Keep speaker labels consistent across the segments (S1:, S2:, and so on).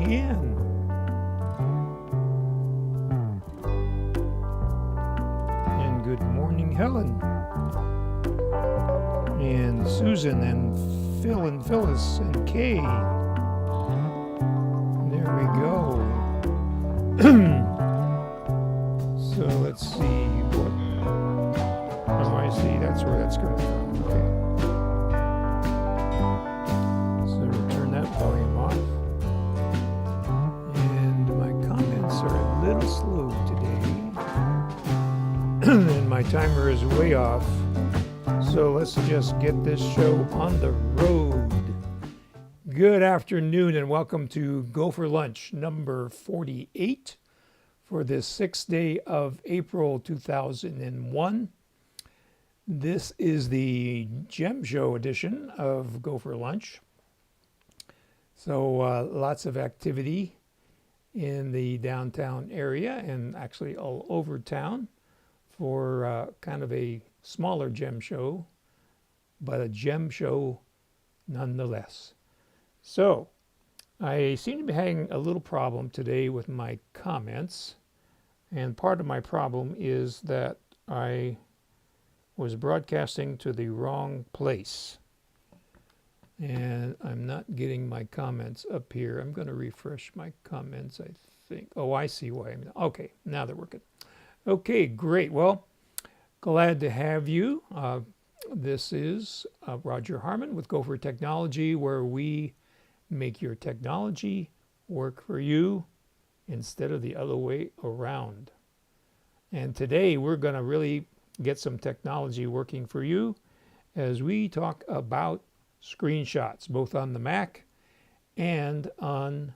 S1: Ann. And good morning, Helen. And Susan and Phil and Phyllis and Kay. There we go. So let's see what. Oh, I see. That's where that's coming from. Okay. So we'll turn that volume off. And my comments are a little slow today. And my timer is way off. So let's just get this show on the road. Good afternoon and welcome to Go for Lunch number 48 for this 6th day of April 2001. This is the Gem Show edition of Go for Lunch. So lots of activity in the downtown area and actually all over town for kind of a smaller gem show, but a gem show nonetheless. So I seem to be having a little problem today with my comments, and part of my problem is that I was broadcasting to the wrong place and I'm not getting my comments up here. I'm going to refresh my comments, I think. Oh, I see why. Okay, now they're working. Okay, great. Well, glad to have you. This is Roger Harmon with GoFor Technology, where we make your technology work for you instead of the other way around. And today we're going to really get some technology working for you as we talk about screenshots, both on the Mac and on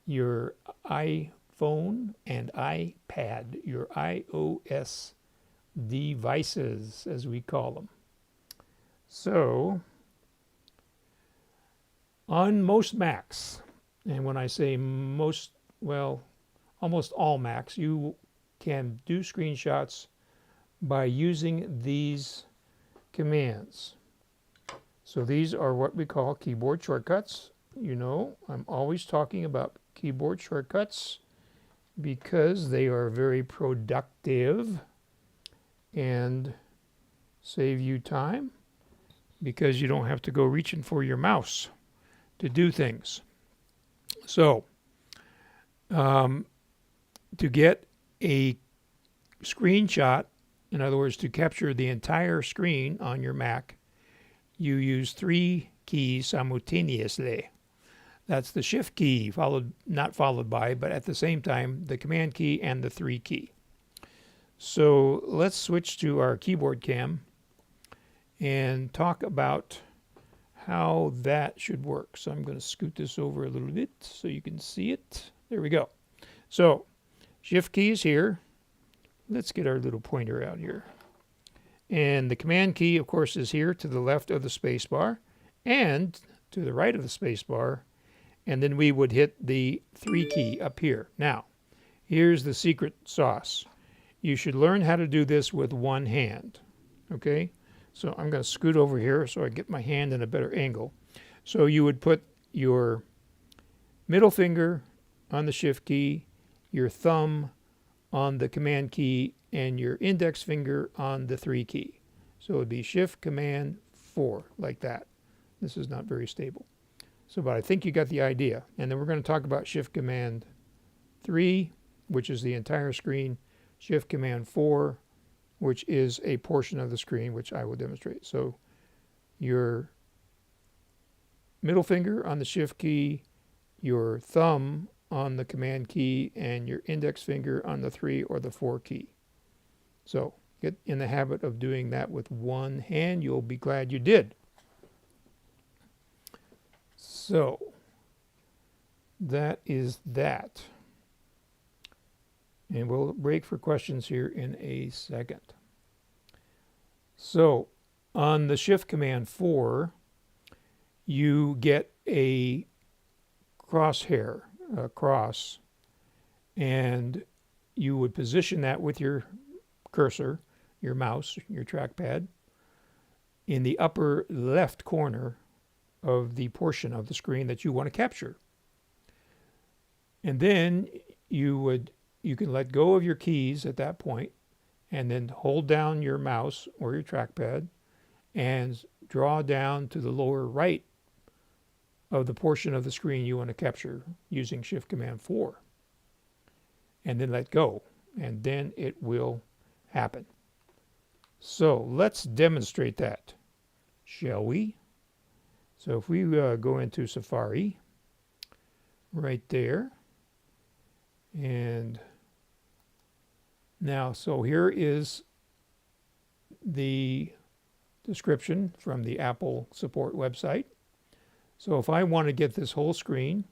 S1: your iPhone and iPad, your iOS devices, as we call them. So, on most Macs, and when I say most, well, almost all Macs, you can do screenshots by using these commands. So these are what we call keyboard shortcuts. You know, I'm always talking about keyboard shortcuts because they are very productive and save you time because you don't have to go reaching for your mouse to do things. So, to get a screenshot, in other words, to capture the entire screen on your Mac, you use 3 keys simultaneously. That's the Shift key, not followed by, but at the same time, the Command key and the 3 key. So let's switch to our keyboard cam and talk about how that should work. So I'm going to scoot this over a little bit so you can see it. There we go. So Shift key is here. Let's get our little pointer out here. And the Command key, of course, is here to the left of the space bar and to the right of the space bar. And then we would hit the 3 key up here. Now, here's the secret sauce. You should learn how to do this with one hand. Okay? So I'm going to scoot over here so I get my hand in a better angle. So you would put your middle finger on the Shift key, your thumb on the Command key, and your index finger on the 3 key. So it would be Shift, Command, 4, like that. This is not very stable. So, but I think you got the idea. And then we're going to talk about Shift, Command, 3, which is the entire screen, Shift, Command, 4, which is a portion of the screen, which I will demonstrate. So your middle finger on the Shift key, your thumb on the Command key, and your index finger on the 3 or the 4 key. So get in the habit of doing that with one hand. You'll be glad you did. So that is that. And we'll break for questions here in a second. So on the Shift Command 4, you get a crosshair, a cross, and you would position that with your cursor, your mouse, your trackpad, in the upper left corner of the portion of the screen that you want to capture. And then you can let go of your keys at that point and then hold down your mouse or your trackpad and draw down to the lower right of the portion of the screen you want to capture using Shift Command 4. And then let go, and then it will happen. So let's demonstrate that, shall we? So if we go into Safari, right there, and now, so here is the description from the Apple support website. So if I want to get this whole screen,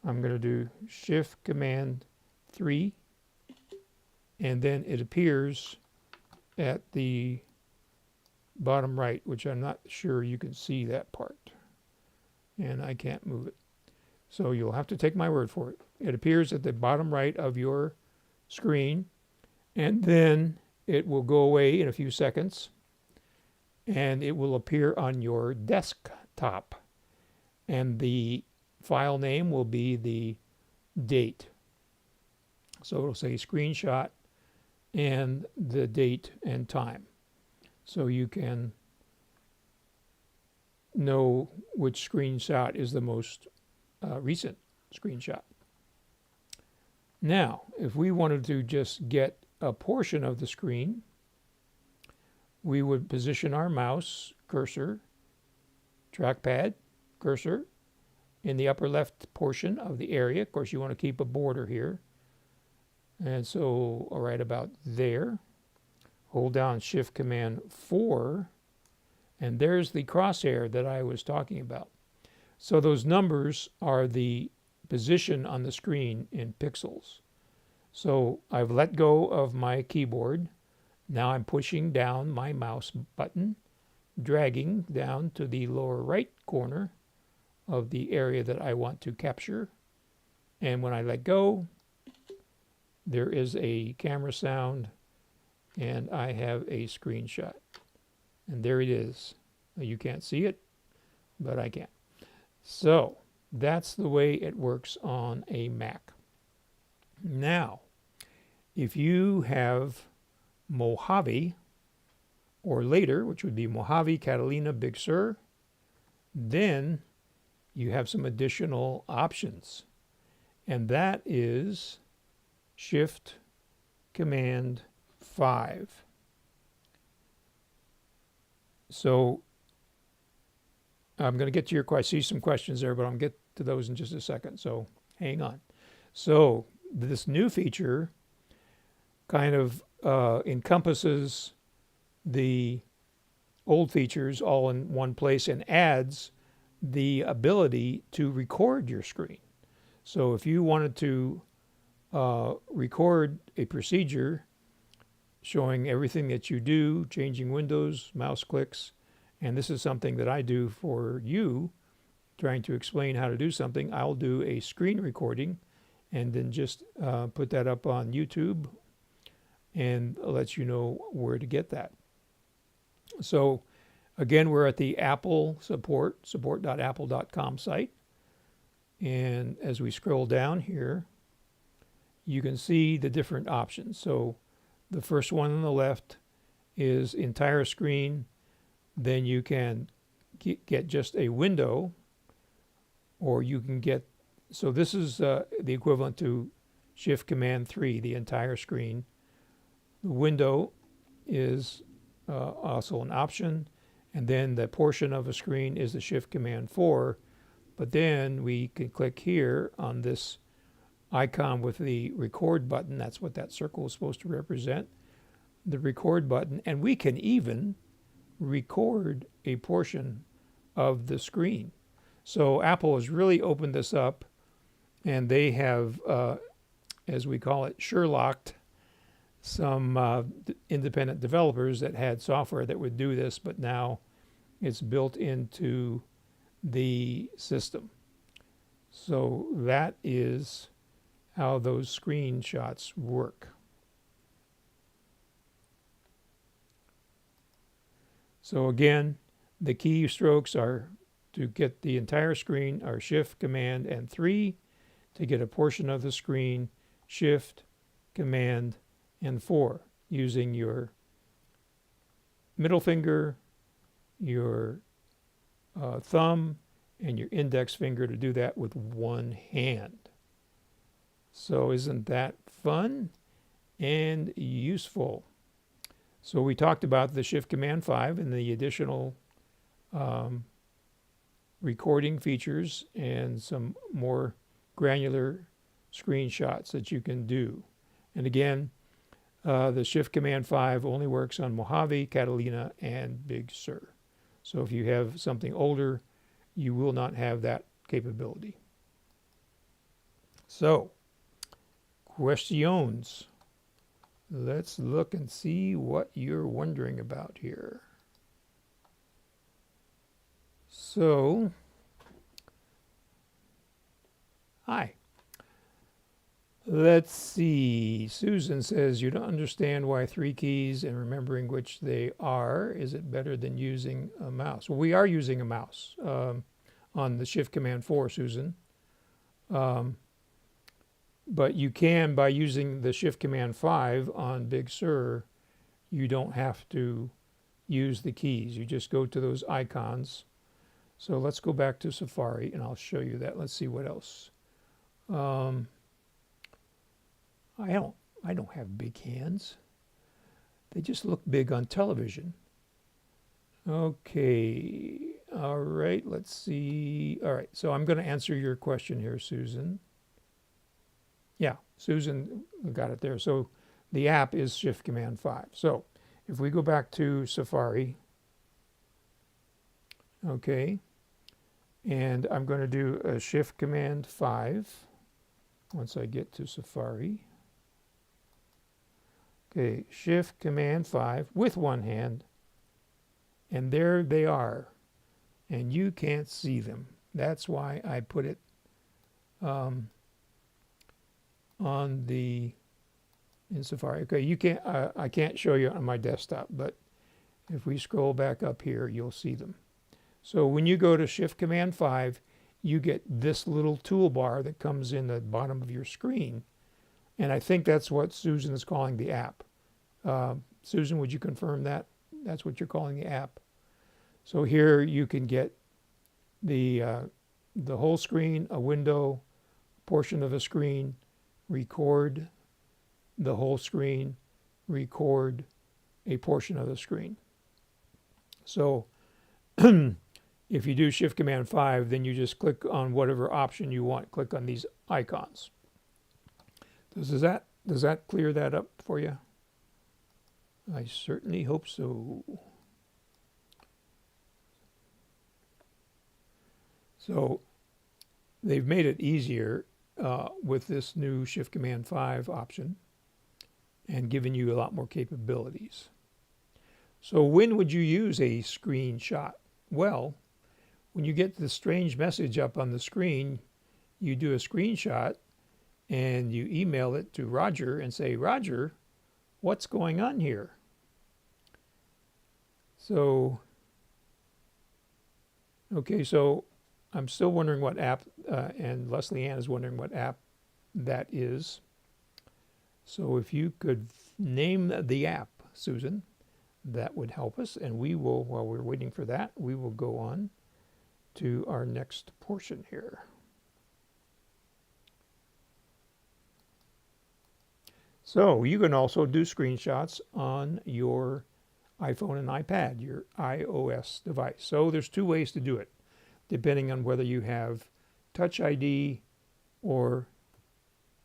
S1: I'm going to do Shift Command 3, and then it appears at the bottom right, which I'm not sure you can see that part, and I can't move it. So you'll have to take my word for it. It appears at the bottom right of your screen, and then it will go away in a few seconds, and it will appear on your desktop, and the file name will be the date. So it'll say screenshot and the date and time, so you can know which screenshot is the most recent screenshot. Now, if we wanted to just get a portion of the screen, we would position our mouse cursor, trackpad cursor, in the upper left portion of the area. Of course, you want to keep a border here. And so, right about there, hold down Shift Command 4, and there's the crosshair that I was talking about. So those numbers are the position on the screen in pixels. So I've let go of my keyboard. Now I'm pushing down my mouse button, dragging down to the lower right corner of the area that I want to capture. And when I let go, there is a camera sound, and I have a screenshot. And there it is. You can't see it, but I can. So that's the way it works on a Mac. Now, if you have Mojave, or later, which would be Mojave, Catalina, Big Sur, then you have some additional options. And that is Shift Command 5. So I'm going to get to your questions. I see some questions there, but I'll get to those in just a second. So hang on. So this new feature kind of encompasses the old features all in one place and adds the ability to record your screen. So if you wanted to record a procedure showing everything that you do, changing windows, mouse clicks, and this is something that I do for you, trying to explain how to do something, I'll do a screen recording and then just put that up on YouTube and let you know where to get that. So again, we're at the Apple support.apple.com site. And as we scroll down here, you can see the different options. So the first one on the left is entire screen. Then you can get just a window, or you can get, so this is the equivalent to Shift Command 3, the entire screen. The window is also an option, and then the portion of a screen is the Shift Command 4, but then we can click here on this icon with the record button. That's what that circle is supposed to represent, the record button, and we can even record a portion of the screen. So Apple has really opened this up, and they have, as we call it, Sherlocked some independent developers that had software that would do this, but now it's built into the system. So that is how those screenshots work. So again, the keystrokes are to get the entire screen are Shift, Command, and 3, to get a portion of the screen, Shift, Command, and 4, using your middle finger, your thumb, and your index finger to do that with one hand. So isn't that fun and useful? So we talked about the Shift Command 5 and the additional recording features and some more granular screenshots that you can do. And again, the Shift Command 5 only works on Mojave, Catalina, and Big Sur. So if you have something older, you will not have that capability. So, questions. Let's look and see what you're wondering about here. So, hi. Let's see. Susan says, you don't understand why 3 keys and remembering which they are. Is it better than using a mouse? Well, we are using a mouse on the Shift Command 4, Susan. But you can, by using the Shift Command 5 on Big Sur, you don't have to use the keys. You just go to those icons. So let's go back to Safari and I'll show you that. Let's see what else. I don't have big hands. They just look big on television. Okay. All right. Let's see. All right. So I'm going to answer your question here, Susan. Yeah, Susan got it there. So the app is Shift Command 5. So if we go back to Safari, okay, and I'm going to do a Shift Command 5 once I get to Safari. Okay, Shift Command 5 with one hand, and there they are, and you can't see them. That's why I put it on the in Safari. Okay, you can't. I can't show you on my desktop, but if we scroll back up here, you'll see them. So when you go to Shift Command 5, you get this little toolbar that comes in the bottom of your screen. And I think that's what Susan is calling the app. Susan, would you confirm that? That's what you're calling the app. So here you can get the whole screen, a window, portion of a screen, record the whole screen, record a portion of the screen. So if you do Shift Command 5, then you just click on whatever option you want. Click on these icons. Does that clear that up for you? I certainly hope so. So they've made it easier with this new Shift Command 5 option and given you a lot more capabilities. So when would you use a screenshot? Well, when you get the strange message up on the screen, you do a screenshot and you email it to Roger and say, Roger, what's going on here? So, okay, so I'm still wondering what app, and Leslie Ann is wondering what app that is. So if you could name the app, Susan, that would help us. And we will, while we're waiting for that, we will go on to our next portion here. So you can also do screenshots on your iPhone and iPad, your iOS device. So there's 2 ways to do it, depending on whether you have Touch ID or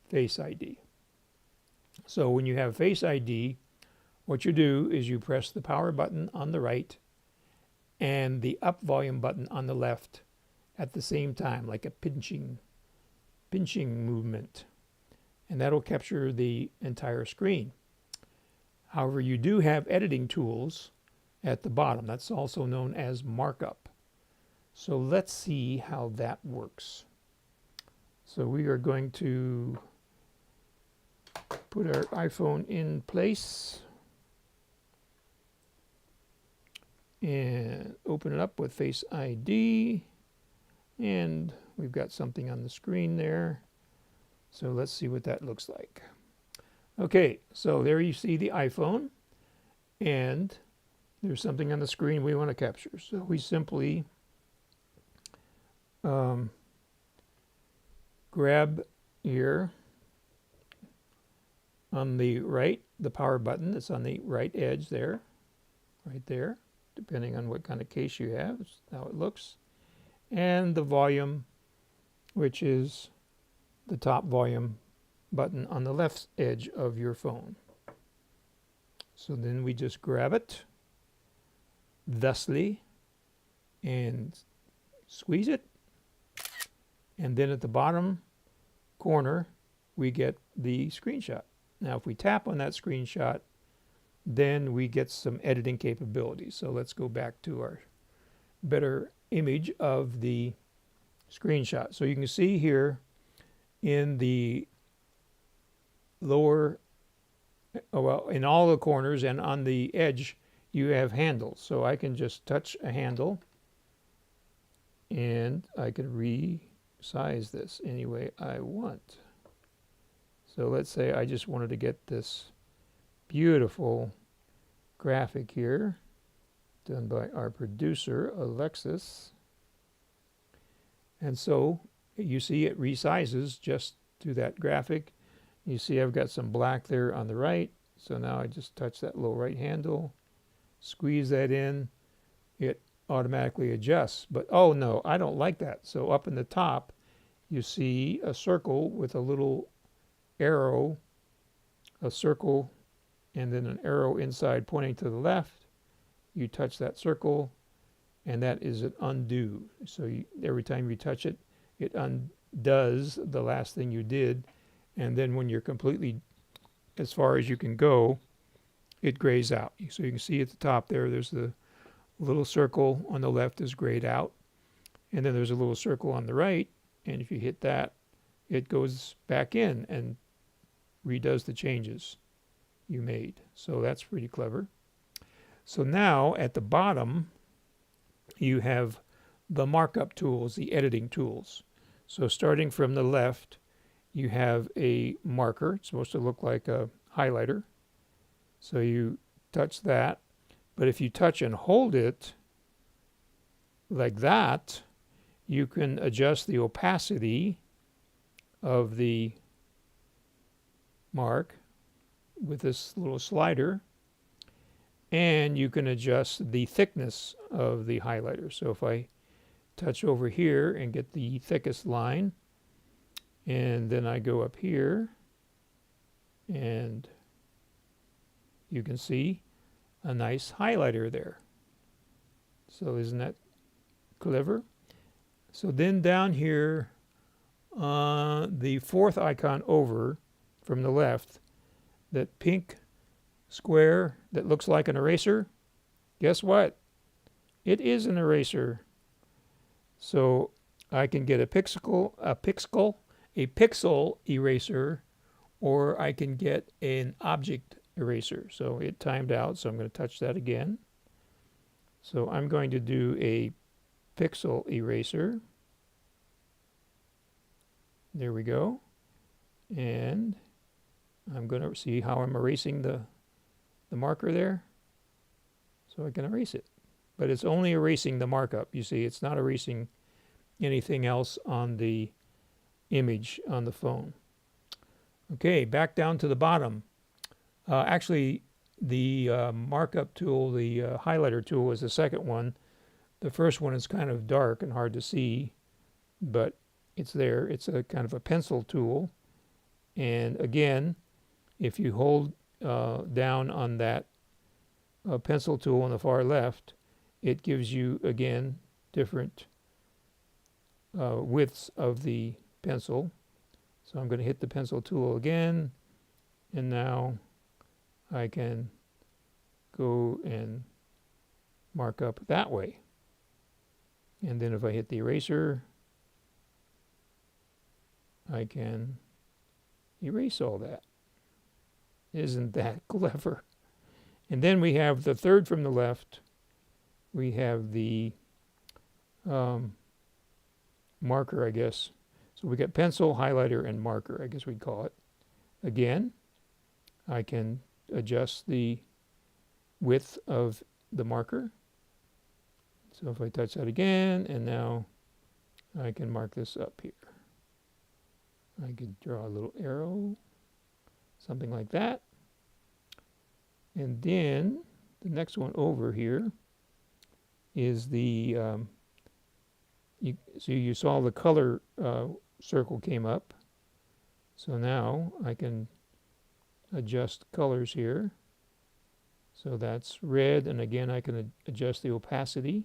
S1: Face ID. So when you have Face ID, what you do is you press the power button on the right and the up volume button on the left at the same time, like a pinching movement. And that'll capture the entire screen. However, you do have editing tools at the bottom. That's also known as markup. So let's see how that works. So we are going to put our iPhone in place and open it up with Face ID. And we've got something on the screen there. So let's see what that looks like. Okay, so there you see the iPhone, and there's something on the screen we want to capture. So we simply grab here on the right, the power button that's on the right edge there, right there, depending on what kind of case you have, that's how it looks, and the volume, which is the top volume button on the left edge of your phone. So then we just grab it thusly and squeeze it, and then at the bottom corner we get the screenshot. Now if we tap on that screenshot, then we get some editing capabilities. So let's go back to our better image of the screenshot. So you can see here in the lower, well, in all the corners and on the edge, you have handles. So I can just touch a handle and I can resize this any way I want. So let's say I just wanted to get this beautiful graphic here done by our producer, Alexis. And so you see it resizes just to that graphic. You see I've got some black there on the right. So now I just touch that little right handle, squeeze that in, it automatically adjusts. But oh no, I don't like that. So up in the top, you see a circle with a little arrow, a circle, and then an arrow inside pointing to the left. You touch that circle, and that is an undo. So every time you touch it, it undoes the last thing you did. And then when you're completely as far as you can go, it grays out. So you can see at the top there's the little circle on the left is grayed out. And then there's a little circle on the right. And if you hit that, it goes back in and redoes the changes you made. So that's pretty clever. So now at the bottom, you have the markup tools, the editing tools. So starting from the left, you have a marker. It's supposed to look like a highlighter. So you touch that. But if you touch and hold it like that, you can adjust the opacity of the mark with this little slider, and you can adjust the thickness of the highlighter. So if I touch over here and get the thickest line, and then I go up here, and you can see a nice highlighter there. So isn't that clever? So then down here, the fourth icon over from the left, that pink square that looks like an eraser, guess what? It is an eraser. So I can get a pixel eraser, or I can get an object eraser. So it timed out, so I'm going to touch that again. So I'm going to do a pixel eraser. There we go. And I'm going to see how I'm erasing the marker there. So I can erase it. But it's only erasing the markup. You see, it's not erasing anything else on the image on the phone. Okay, back down to the bottom. Actually, the markup tool, the highlighter tool, is the second one. The first one is kind of dark and hard to see, but it's there. It's a kind of a pencil tool. And again, if you hold down on that pencil tool on the far left, it gives you, again, different widths of the pencil. So I'm going to hit the pencil tool again, and now I can go and mark up that way. And then if I hit the eraser, I can erase all that. Isn't that clever? And then we have the third from the left. We have the marker, I guess. So we got pencil, highlighter, and marker, I guess we'd call it. Again, I can adjust the width of the marker. So if I touch that again, and now I can mark this up here. I could draw a little arrow, something like that. And then the next one over here is the, so you saw the color circle came up. So now I can adjust colors here. So that's red, and again I can adjust the opacity,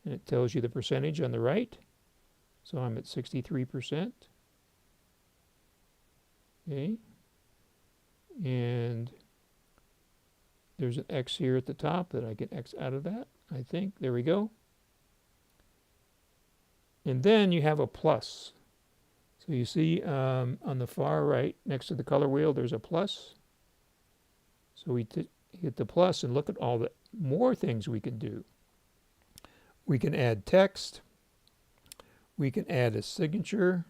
S1: and it tells you the percentage on the right. So I'm at 63%. Okay. And there's an X here at the top that I can X out of that, I think. There we go. And then you have a plus. So you see on the far right, next to the color wheel, there's a plus. So we hit the plus and look at all the more things we can do. We can add text. We can add a signature.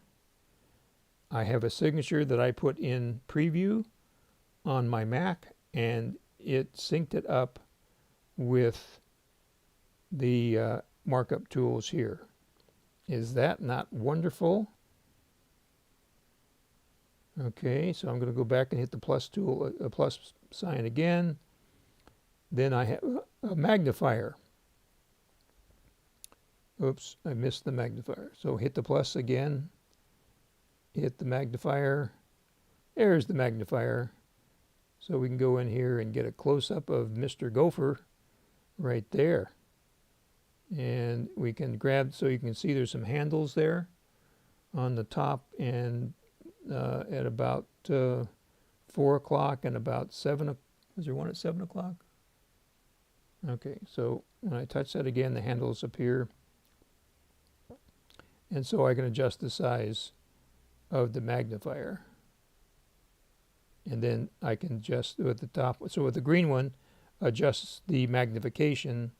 S1: I have a signature that I put in preview on my Mac, and it synced it up with the markup tools here. Is that not wonderful? Okay, so I'm going to go back and hit the plus tool, a plus sign again. Then I have a magnifier. Oops, I missed the magnifier. So hit the plus again, hit the magnifier. There's the magnifier. So we can go in here and get a close-up of Mr. GoFor right there. And we can grab, so you can see there's some handles there on the top, and at about 4 o'clock and about 7 o'clock. Is there one at 7 o'clock? Okay, so when I touch that again, the handles appear. And so I can adjust the size of the magnifier. And then I can adjust at the top. So with the green one, adjusts the magnification,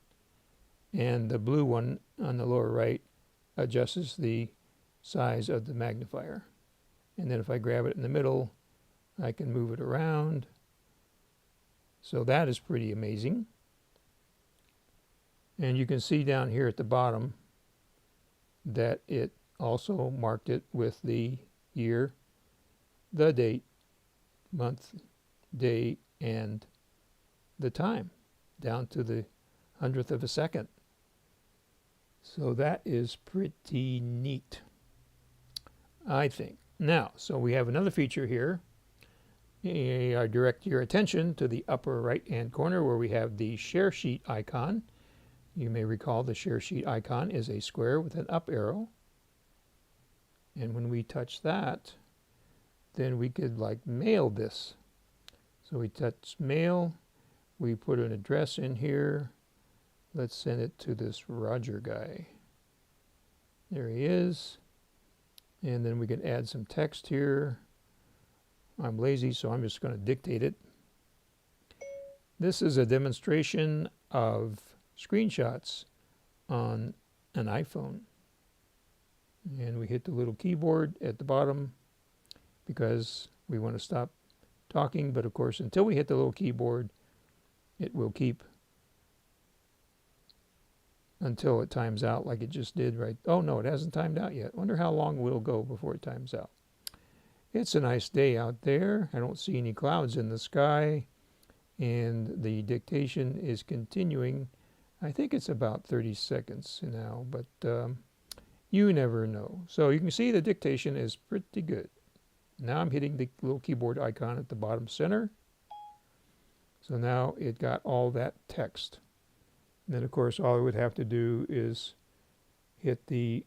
S1: and the blue one on the lower right adjusts the size of the magnifier. And then if I grab it in the middle, I can move it around. So that is pretty amazing. And you can see down here at the bottom that it also marked it with the year, the date, month, day, and the time, down to the 100th of a second. So that is pretty neat, I think. Now, so we have another feature here. I direct your attention to the upper right-hand corner where we have the share sheet icon. You may recall the share sheet icon is a square with an up arrow. And when we touch that, then we could like mail this. So we touch mail, we put an address in here. Let's send it to this Roger guy. There he is. And then we can add some text here. I'm lazy, so I'm just going to dictate it. This is a demonstration of screenshots on an iPhone. And we hit the little keyboard at the bottom because we want to stop talking. But of course, until we hit the little keyboard, it will keep until it times out like it just did right. Oh no, it hasn't timed out yet. Wonder how long it'll go before it times out. It's a nice day out there. I don't see any clouds in the sky, and the dictation is continuing. I think it's about 30 seconds now, but you never know. So you can see the dictation is pretty good. Now I'm hitting the little keyboard icon at the bottom center. So now it got all that text. And then of course all I would have to do is hit the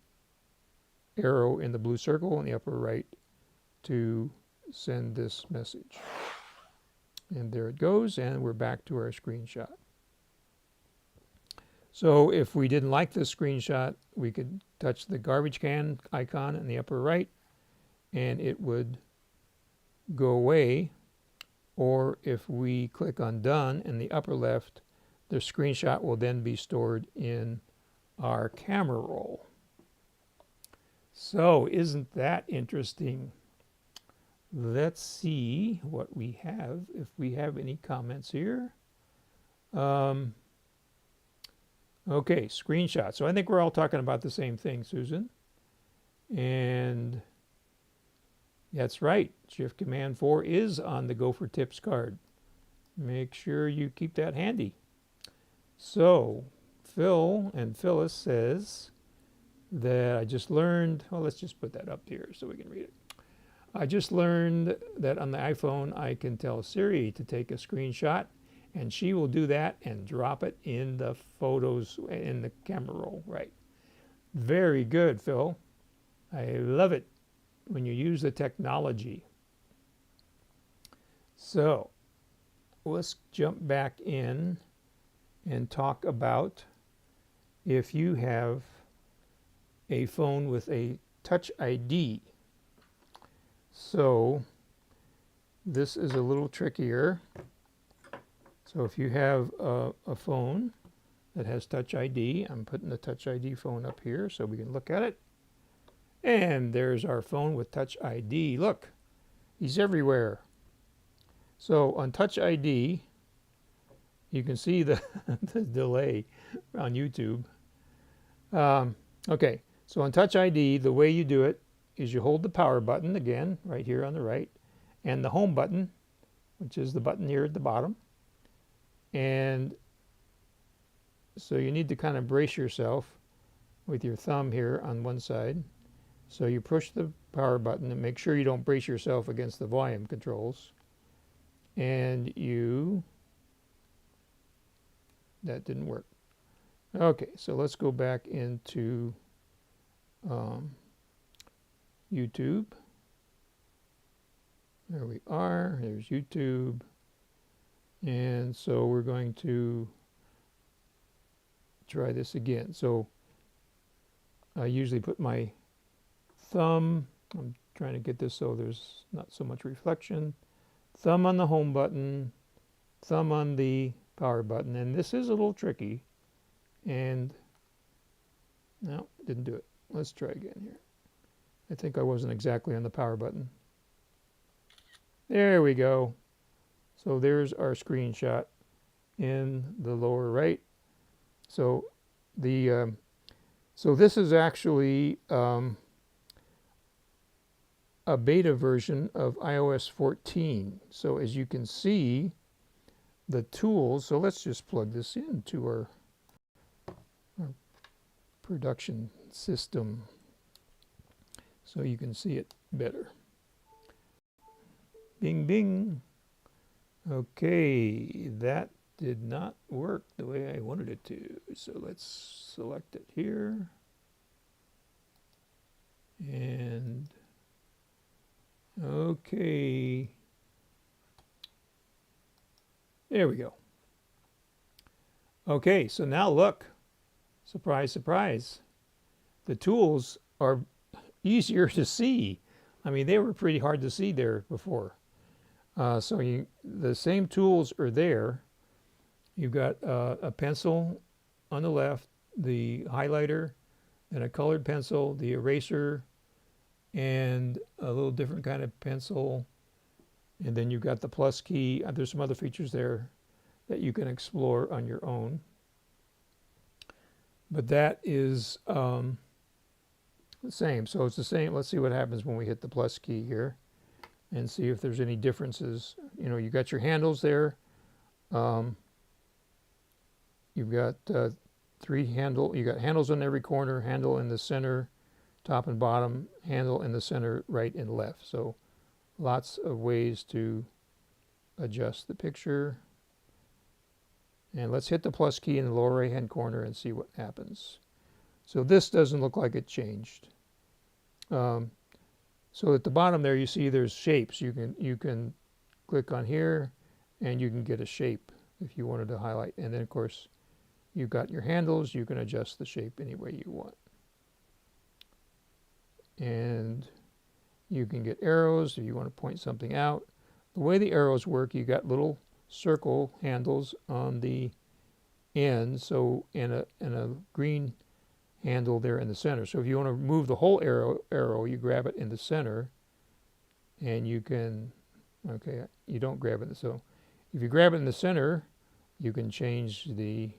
S1: arrow in the blue circle in the upper right to send this message. And there it goes, and we're back to our screenshot. So if we didn't like this screenshot, we could touch the garbage can icon in the upper right, and it would go away. Or if we click on Done in the upper left, the screenshot will then be stored in our camera roll. So isn't that interesting? Let's see what we have, if we have any comments here. Um, okay, screenshot. So I think we're all talking about the same thing, Susan. And that's right. Shift Command 4 is on the GoFor Tips card. Make sure you keep that handy. So Phil and Phyllis says that I just learned, well, let's just put that up here so we can read it. I just learned that on the iPhone I can tell Siri to take a screenshot and she will do that and drop it in the photos in the camera roll. Right. Very good, Phil. I love it when you use the technology. So let's jump back in and talk about if you have a phone with a Touch ID. So this is a little trickier. So if you have a phone that has Touch ID, I'm putting the Touch ID phone up here so we can look at it. And there's our phone with Touch ID. Look, he's everywhere. So on Touch ID, you can see the, the delay on YouTube. Okay, so on Touch ID, the way you do it is you hold the power button, again, right here on the right, and the home button, which is the button here at the bottom. And so you need to kind of brace yourself with your thumb here on one side. So you push the power button and make sure you don't brace yourself against the volume controls. And you, that didn't work. Okay, so let's go back into YouTube. There we are, there's YouTube. And so we're going to try this again. So I usually put my thumb, I'm trying to get this so there's not so much reflection, thumb on the home button, thumb on the power button, and this is a little tricky, and no, didn't do it. Let's try again here. I think I wasn't exactly on the power button. There we go. So there's our screenshot in the lower right. So the so this is actually a beta version of iOS 14. So as you can see, the tools, so let's just plug this into our production system so you can see it better. Bing, bing. Okay, that did not work the way I wanted it to. So let's select it here. And okay. There we go. Okay, so now look. Surprise, surprise. The tools are easier to see. I mean, they were pretty hard to see there before. So the same tools are there. You've got a pencil on the left, the highlighter, and a colored pencil, the eraser, and a little different kind of pencil. And then you've got the plus key. There's some other features there that you can explore on your own. But that is the same. So it's the same. Let's see what happens when we hit the plus key here and see if there's any differences. You know, you got your handles there. You've got you got handles on every corner, handle in the center, top and bottom, handle in the center, right and left. So lots of ways to adjust the picture. And let's hit the plus key in the lower right hand corner and see what happens. So this doesn't look like it changed. So at the bottom there you see there's shapes. You can click on here and you can get a shape if you wanted to highlight. And then of course you've got your handles. You can adjust the shape any way you want. And you can get arrows if you want to point something out. The way the arrows work, you got little circle handles on the end. So and a green handle there in the center. So if you want to move the whole arrow, you grab it in the center, and you can, okay, you don't grab it. So if you grab it in the center, you can change the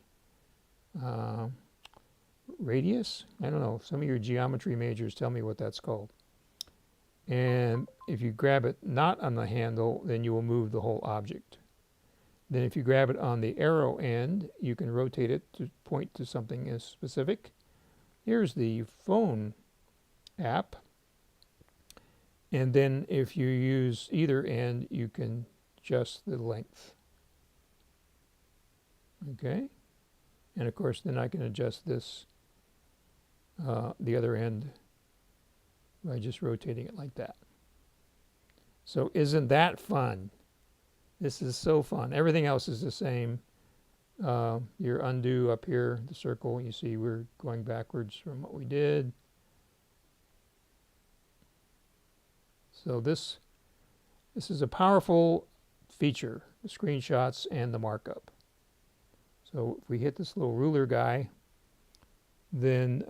S1: radius. I don't know. Some of your geometry majors tell me what that's called. And if you grab it not on the handle, then you will move the whole object. Then if you grab it on the arrow end, you can rotate it to point to something as specific. Here's the phone app. And then if you use either end, you can adjust the length. Okay? And of course, then I can adjust this, the other end, by just rotating it like that. So isn't that fun? This is so fun. Everything else is the same. Your undo up here, the circle, you see we're going backwards from what we did. So this is a powerful feature, the screenshots and the markup. So if we hit this little ruler guy, then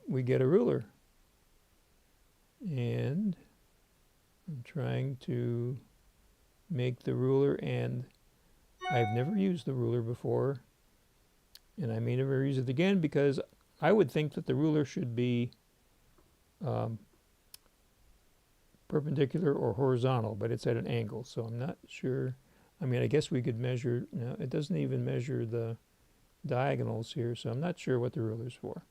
S1: we get a ruler. And I'm trying to make the ruler, and I've never used the ruler before, and I may never use it again, because I would think that the ruler should be perpendicular or horizontal, but it's at an angle, so I'm not sure. I mean, I guess we could measure. No, it doesn't even measure the diagonals here, so I'm not sure what the ruler's for.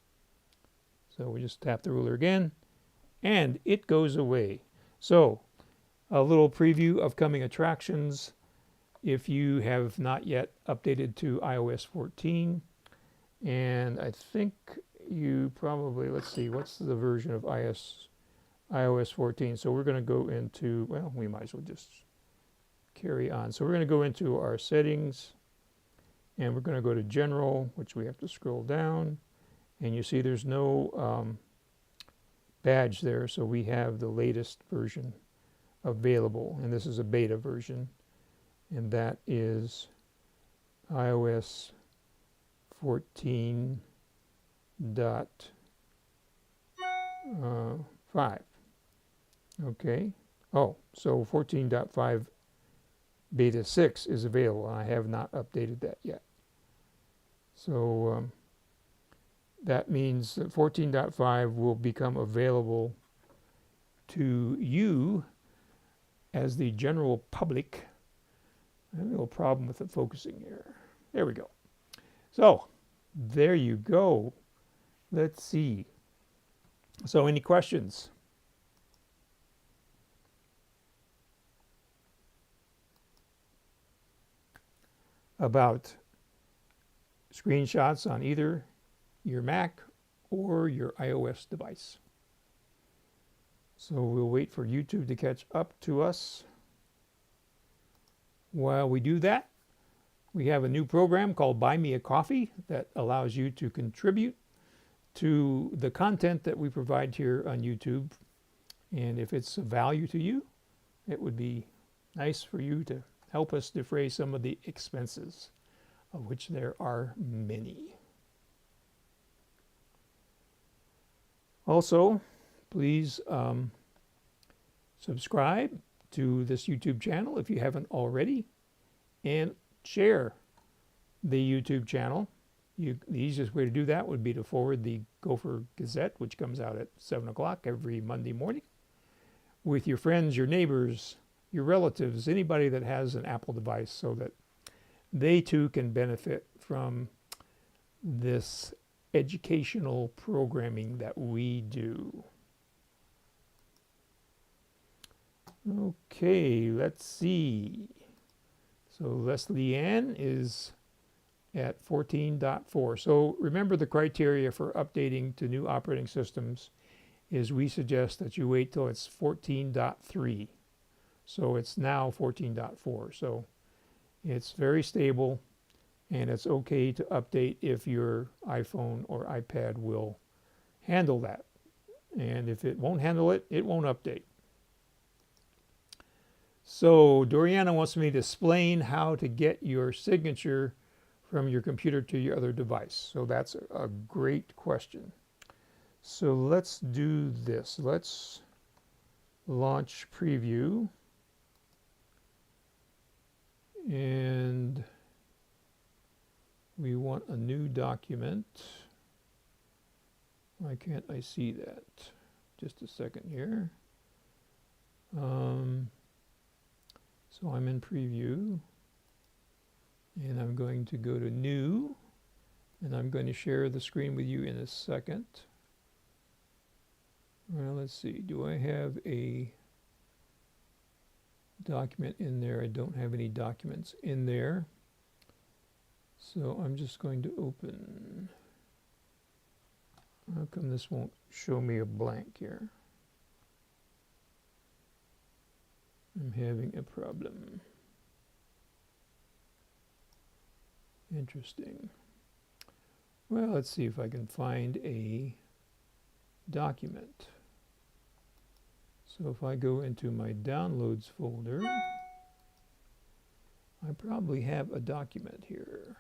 S1: So we just tap the ruler again, and it goes away. So a little preview of coming attractions. If you have not yet updated to iOS 14, and I think you probably, let's see, what's the version of iOS 14? So we're going to go into, well, we might as well just carry on. So we're going to go into our settings, and we're going to go to General, which we have to scroll down, and you see there's no badge there, so we have the latest version available, and this is a beta version, and that is iOS 14.5. Okay. Oh, so 14.5 beta 6 is available. I have not updated that yet. So that means that 14.5 will become available to you as the general public. I have a little problem with the focusing here. There we go. So there you go. Let's see. So any questions? About screenshots on either your Mac or your iOS device. So we'll wait for YouTube to catch up to us. While we do that, we have a new program called Buy Me a Coffee that allows you to contribute to the content that we provide here on YouTube. And if it's of value to you, it would be nice for you to help us defray some of the expenses, of which there are many. Also, please subscribe to this YouTube channel if you haven't already, and share the YouTube channel. The easiest way to do that would be to forward the GoFor Gazette, which comes out at 7 o'clock every Monday morning, with your friends, your neighbors, your relatives, anybody that has an Apple device, so that they too can benefit from this educational programming that we do. Okay, let's see. So Leslie Ann is at 14.4. So remember, the criteria for updating to new operating systems is we suggest that you wait till it's 14.3. So it's now 14.4. So it's very stable, and it's okay to update if your iPhone or iPad will handle that. And if it won't handle it, it won't update. So Doriana wants me to explain how to get your signature from your computer to your other device. So that's a great question. So let's do this. Let's launch preview, and we want a new document. Why can't I see that? Just a second here. So I'm in preview, and I'm going to go to new, and I'm going to share the screen with you in a second. Well, let's see, do I have a document in there? I don't have any documents in there. So I'm just going to open. How come this won't show me a blank here? I'm having a problem. Interesting. Well, let's see if I can find a document. So if I go into my downloads folder, I probably have a document here,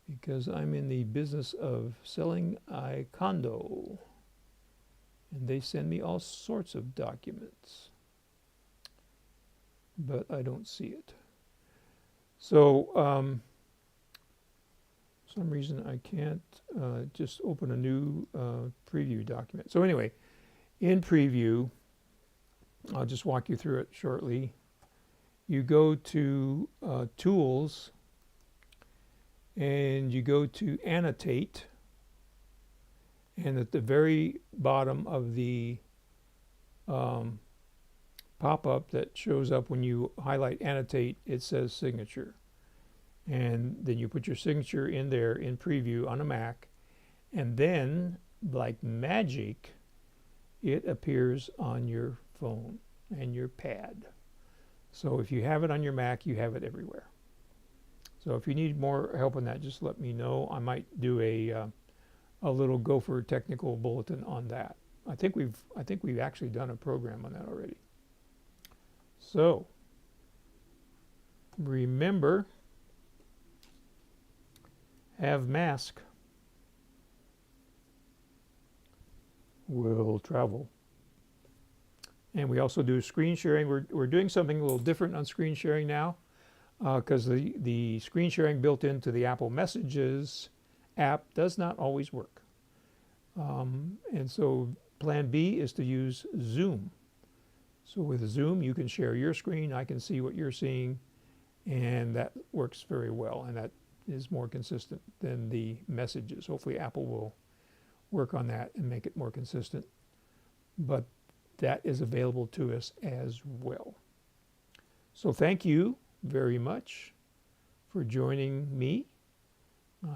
S1: because I'm in the business of selling iCondo, and they send me all sorts of documents, but I don't see it. So some reason I can't just open a new preview document. So anyway, in preview, I'll just walk you through it shortly. You go to tools, and you go to annotate, and at the very bottom of the pop-up that shows up when you highlight annotate, it says signature, and then you put your signature in there in preview on a Mac, and then like magic it appears on your phone and your pad. So if you have it on your Mac, you have it everywhere. So if you need more help on that, just let me know. I might do a little GoFor technical bulletin on that. I think we've actually done a program on that already. So remember, have mask. Will travel. And we also do screen sharing. We're doing something a little different on screen sharing now, because the screen sharing built into the Apple Messages app does not always work. And so plan B is to use Zoom. So with Zoom, you can share your screen, I can see what you're seeing, and that works very well, and that is more consistent than the messages. Hopefully Apple will work on that and make it more consistent. But that is available to us as well. So thank you very much for joining me.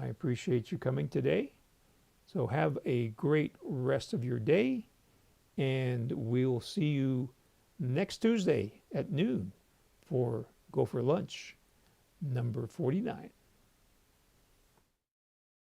S1: I appreciate you coming today. So have a great rest of your day, and we'll see you next Tuesday at noon for Go for Lunch number 49.